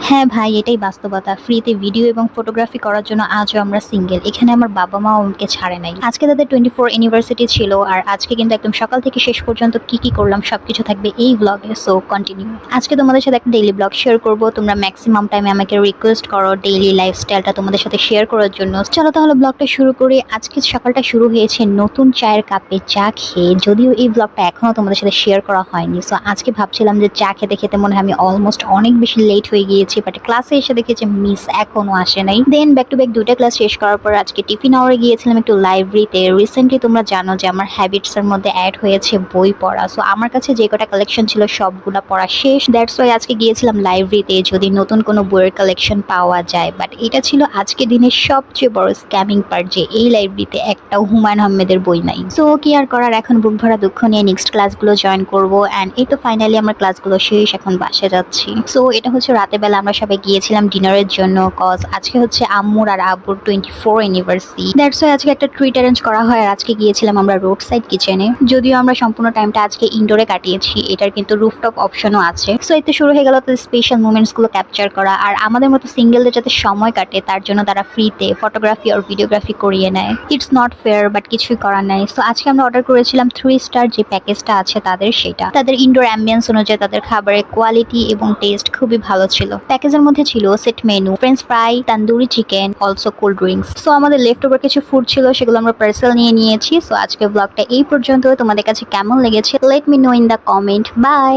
হ্যাঁ ভাই, এটাই বাস্তবতা। ফ্রিতে ভিডিও এবং ফটোগ্রাফি করার জন্য আজও আমরা সিঙ্গেল। এখানে আমার বাবা-মাও আমাকে ছাড়ে নাই। আজকে তাদের 24 অ্যানিভার্সারি ছিল আর আজকে কিন্তু একদম সকাল থেকে শেষ পর্যন্ত কি করলাম সবকিছু থাকবে এই ব্লগে। So continue. আজকে তোমাদের সাথে একটা ডেইলি ব্লগ শেয়ার করব। তোমরা ম্যাক্সিমাম টাইমে আমাকে রিকোয়েস্ট করো ডেইলি লাইফস্টাইলটা তোমাদের সাথে শেয়ার করার জন্য। চলো তাহলে ব্লগটা শুরু করি। আজকে সকালটা শুরু হয়েছে নতুন চায়ের কাপে চা খেয়ে। যদিও এই ব্লগটা এখনো তোমাদের সাথে শেয়ার করা হয়নি। সো আজকে ভাবছিলাম যে চা খেতে খেতে মনে হয় আমি অলমোস্ট অনেক বেশি লেট হয়ে গিয়েছি, বাট ক্লাসে এসে দেখেছি মিস এখনো আসে নাই। দেন ব্যাক টু ব্যাক দুইটা ক্লাস শেষ করার পর আজকে টিফিন আওয়ারে গিয়েছিলাম একটু লাইব্রেরিতে। রিসেন্টলি তোমরা জানো যে আমার হ্যাবিটস এর মধ্যে অ্যাড হয়েছে বই পড়া। সো আমার কাছে যে কটা কালেকশন ছিল সবগুলা পড়া শেষ। দ্যাটস ওয়াই আজকে গিয়েছিলাম লাইব্রেরিতে যদি নতুন কোনো বইয়ের কালেকশন পাওয়া যায়। বাট এটা ছিল আজকে দিনের সবচেয়ে বড় স্ক্যামিং পার্ট যে এই লাইব্রেরিতে একটাও হুমায়ুন আহমেদের বই নাই। সো কি আর করার, এখন বুক ভরা দুঃখ নিয়ে নেক্সট ক্লাসগুলো জয়েন করবো। অ্যান্ড এই তো ফাইনালি আমার ক্লাসগুলো শেষ, এখন বাসে যাচ্ছি। সো এটা হচ্ছে রাতের বেলা আমরা সবাই গিয়েছিলাম ডিনারের জন্য, কজ আজকে হচ্ছে আম্মুর আর আব্বুর 24 অ্যানিভার্সারি। দ্যাটস ওয়াই আজকে একটা ট্রিট অ্যারেঞ্জ করা হয়। আর আজকে গিয়েছিলাম আমরা রোড সাইড কিচেনে। যদিও আমরা সম্পূর্ণ টাইমটা আজকে ইনডোরে কাটিয়েছি, এটার কিন্তু রুফটপ অপশনও আছে। সো এতে শুরু হয়ে গেল তাদের স্পেশাল মুমেন্টস গুলো ক্যাপচার করা। আর আমাদের মতো সিঙ্গেলদের যাতে সময় কাটে তার জন্য তারা ফ্রিতে ফটোগ্রাফি আর ভিডিওগ্রাফি করিয়ে নেয়। ইটস নট ফেয়ার, বাট কিছুই করার নাই। সো আজকে আমরা অর্ডার করেছিলাম 3 স্টার যে প্যাকেজটা আছে তাদের, সেটা তাদের ইনডোর অ্যাম্বিয়েন্স অনুযায়ী তাদের খাবারের কোয়ালিটি এবং টেস্ট খুবই ভালো ছিল। প্যাকেজের মধ্যে ছিল set menu, French fry, tandoori chicken, also cold drinks. So আমাদের লেফট ওভার কিছু ফুড ছিল, সেগুলো আমরা পার্সেল নিয়ে নিয়েছি। সো আজকে ব্লগটা এই পর্যন্ত। তোমাদের কাছে কেমন লেগেছে let me know in the comment. By.